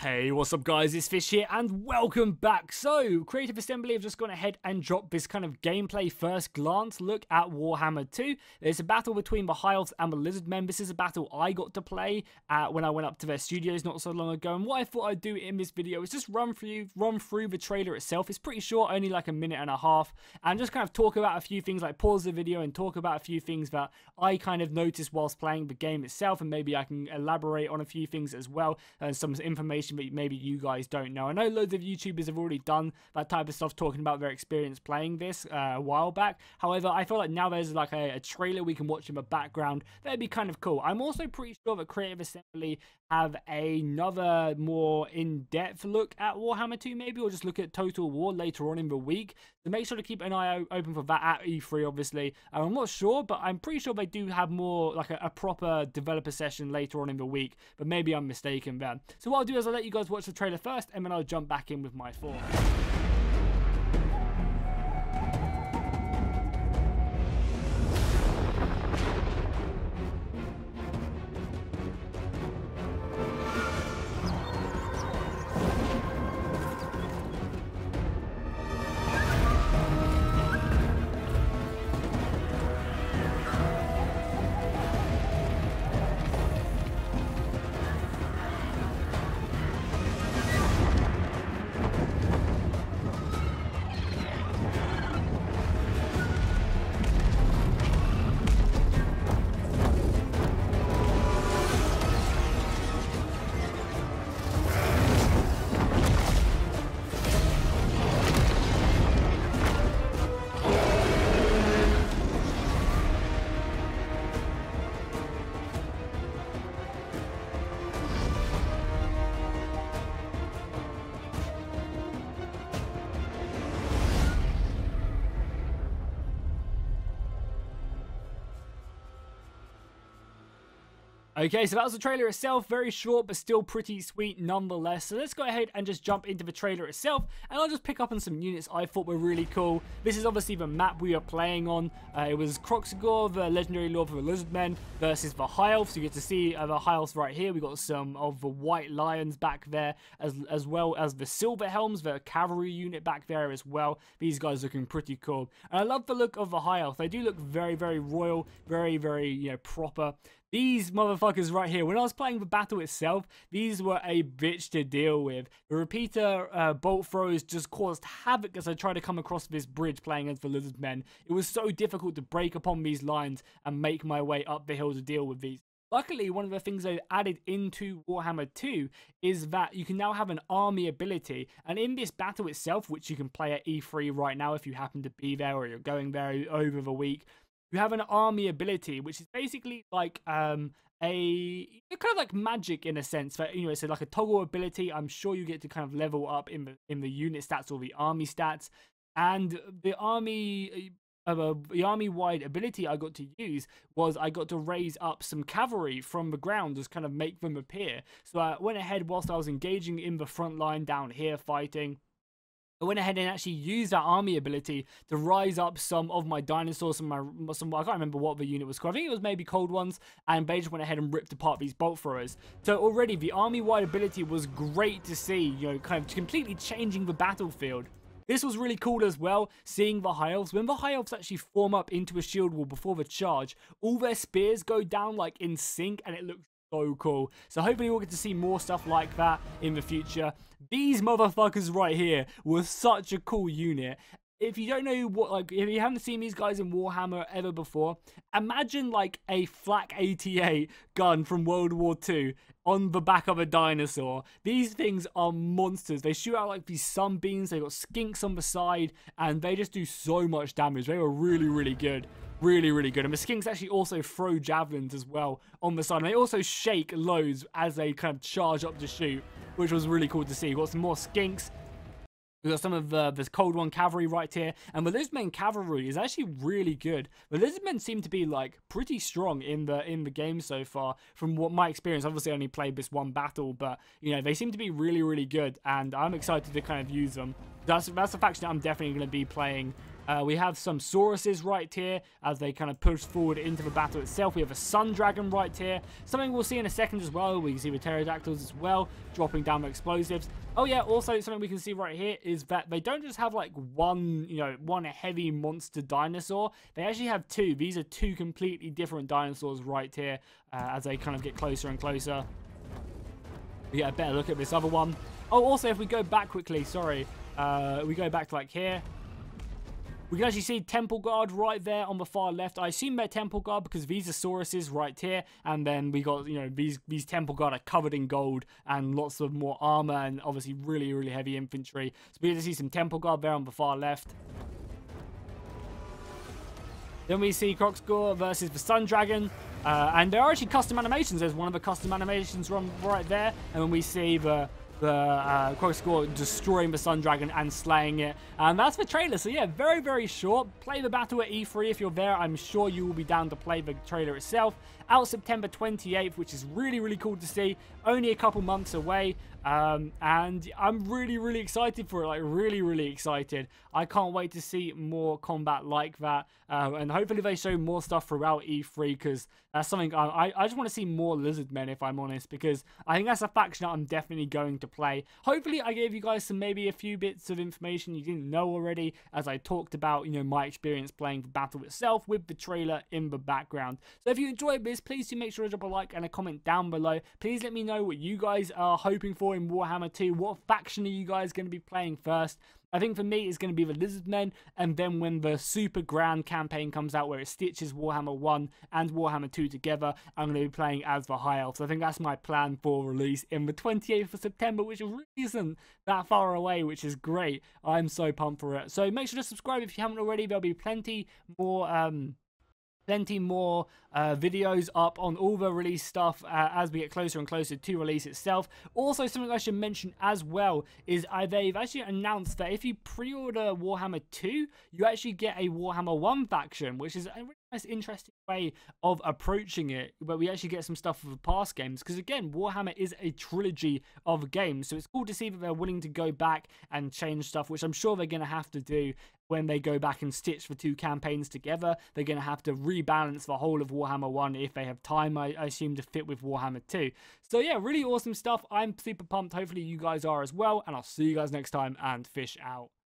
Hey, what's up guys, it's Fish here and welcome back. So, Creative Assembly have just gone ahead and dropped this kind of gameplay first glance look at Warhammer 2. There's a battle between the High Elves and the Lizardmen. This is a battle I got to play when I went up to their studios not so long ago. And what I thought I'd do in this video is just run through the trailer itself. It's pretty short, only like a minute and a half. And just kind of talk about a few things, like pause the video and talk about a few things that I kind of noticed whilst playing the game itself. And maybe I can elaborate on a few things as well, and some information that maybe you guys don't know. I know loads of YouTubers have already done that type of stuff, talking about their experience playing this a while back. However, I feel like now there's like a trailer we can watch in the background. That'd be kind of cool. I'm also pretty sure that Creative Assembly have another more in-depth look at Warhammer 2 maybe, or just look at Total War later on in the week. So make sure to keep an eye open for that at E3, obviously. I'm not sure, but I'm pretty sure they do have more, like a proper developer session later on in the week, but maybe I'm mistaken there. So what I'll do is I'll let you guys watch the trailer first, and then I'll jump back in with my thoughts. Okay, so that was the trailer itself. Very short, but still pretty sweet nonetheless. So let's go ahead and just jump into the trailer itself, and I'll just pick up on some units I thought were really cool. This is obviously the map we are playing on. It was Kroxigor, the legendary lord of the Lizardmen, versus the High Elves. So you get to see the High Elves right here. We got some of the White Lions back there, as well as the Silver Helms, the cavalry unit back there as well. These guys looking pretty cool. And I love the look of the High Elf. They do look very, very royal, very, very, you know, proper. These motherfuckers right here, when I was playing the battle itself, these were a bitch to deal with. The repeater bolt throws just caused havoc as I tried to come across this bridge playing as the Lizardmen. It was so difficult to break upon these lines and make my way up the hill to deal with these. Luckily, one of the things they've added into Warhammer 2 is that you can now have an army ability. And in this battle itself, which you can play at E3 right now if you happen to be there or you're going there over the week, you have an army ability, which is basically like kind of like magic in a sense. That, you know, it's like a toggle ability. I'm sure you get to kind of level up in the unit stats or the army stats. And the army-wide ability I got to use was I got to raise up some cavalry from the ground, just kind of make them appear. So I went ahead whilst I was engaging in the front line down here fighting. I went ahead and actually used that army ability to rise up some of my dinosaurs, I can't remember what the unit was called. I think it was maybe Cold Ones, and they just went ahead and ripped apart these bolt throwers. So already the army-wide ability was great to see, you know, kind of completely changing the battlefield. This was really cool as well, seeing the High Elves. When the High Elves actually form up into a shield wall before the charge, all their spears go down like in sync, and it looks so cool. So hopefully we'll get to see more stuff like that in the future. These motherfuckers right here were such a cool unit. If you don't know what, like, if you haven't seen these guys in Warhammer ever before, imagine like a Flak 88 gun from World War II on the back of a dinosaur. These things are monsters. They shoot out like these sunbeams. They got skinks on the side, and they just do so much damage. They were really, really good. Really, really good. And the skinks actually also throw javelins as well on the side. And they also shake loads as they kind of charge up to shoot, which was really cool to see. We've got some more skinks. We've got some of this Cold One cavalry right here. And the Lizardmen cavalry is actually really good. The Lizardmen seem to be like pretty strong in the game so far. From what my experience, obviously I only played this one battle, but you know, they seem to be really, really good. And I'm excited to kind of use them. That's the faction I'm definitely going to be playing We have some Sauruses right here as they kind of push forward into the battle itself. We have a Sun Dragon right here. Something we'll see in a second as well. We can see the Pterodactyls as well, dropping down the explosives. Oh yeah, also something we can see right here is that they don't just have like one, one heavy monster dinosaur. They actually have two. These are two completely different dinosaurs right here as they kind of get closer and closer. We get a better look at this other one. Oh, also, if we go back quickly, sorry, we go back to like here. We can actually see Temple Guard right there on the far left. I assume they're Temple Guard because these are Sauruses right here. And then we got, these Temple Guard are covered in gold and lots of more armor and obviously really, really heavy infantry. So we get to see some Temple Guard there on the far left. Then we see Crocscore versus the Sun Dragon. And there are actually custom animations. There's one of the custom animations right there. And then we see the Crocscore destroying the Sun Dragon and slaying it. And that's the trailer. So yeah, very, very short. Play the battle at E3 if you're there. I'm sure you will be down to play the trailer itself. Out September 28th, which is really, really cool to see. Only a couple months away. And I'm really, really excited for it. Like, really, really excited. I can't wait to see more combat like that. And hopefully they show more stuff throughout E3, because that's something I just want to see more lizard men, if I'm honest, because I think that's a faction that I'm definitely going to play. Hopefully I gave you guys maybe a few bits of information you didn't know already, as I talked about, my experience playing the battle itself with the trailer in the background. So if you enjoyed this, please do make sure to drop a like and a comment down below. Please let me know what you guys are hoping for in Warhammer 2. What faction are you guys going to be playing first? I think for me, it's going to be the Lizardmen, and then when the super grand campaign comes out where it stitches Warhammer 1 and Warhammer 2 together, I'm going to be playing as the High Elves. I think that's my plan for release in the 28th of September, which really isn't that far away, which is great. I'm so pumped for it. So make sure to subscribe if you haven't already. There'll be plenty more videos up on all the release stuff as we get closer and closer to release itself. Also, something I should mention as well is they've actually announced that if you pre-order Warhammer 2, you actually get a Warhammer 1 faction, which is a really nice, interesting way of approaching it, but we actually get some stuff for the past games, because again, Warhammer is a trilogy of games, so it's cool to see that they're willing to go back and change stuff, which I'm sure they're going to have to do when they go back and stitch the two campaigns together. They're going to have to rebalance the whole of Warhammer 1 if they have time, I assume, to fit with Warhammer 2. So yeah, really awesome stuff. I'm super pumped. Hopefully you guys are as well, and I'll see you guys next time, and fish out.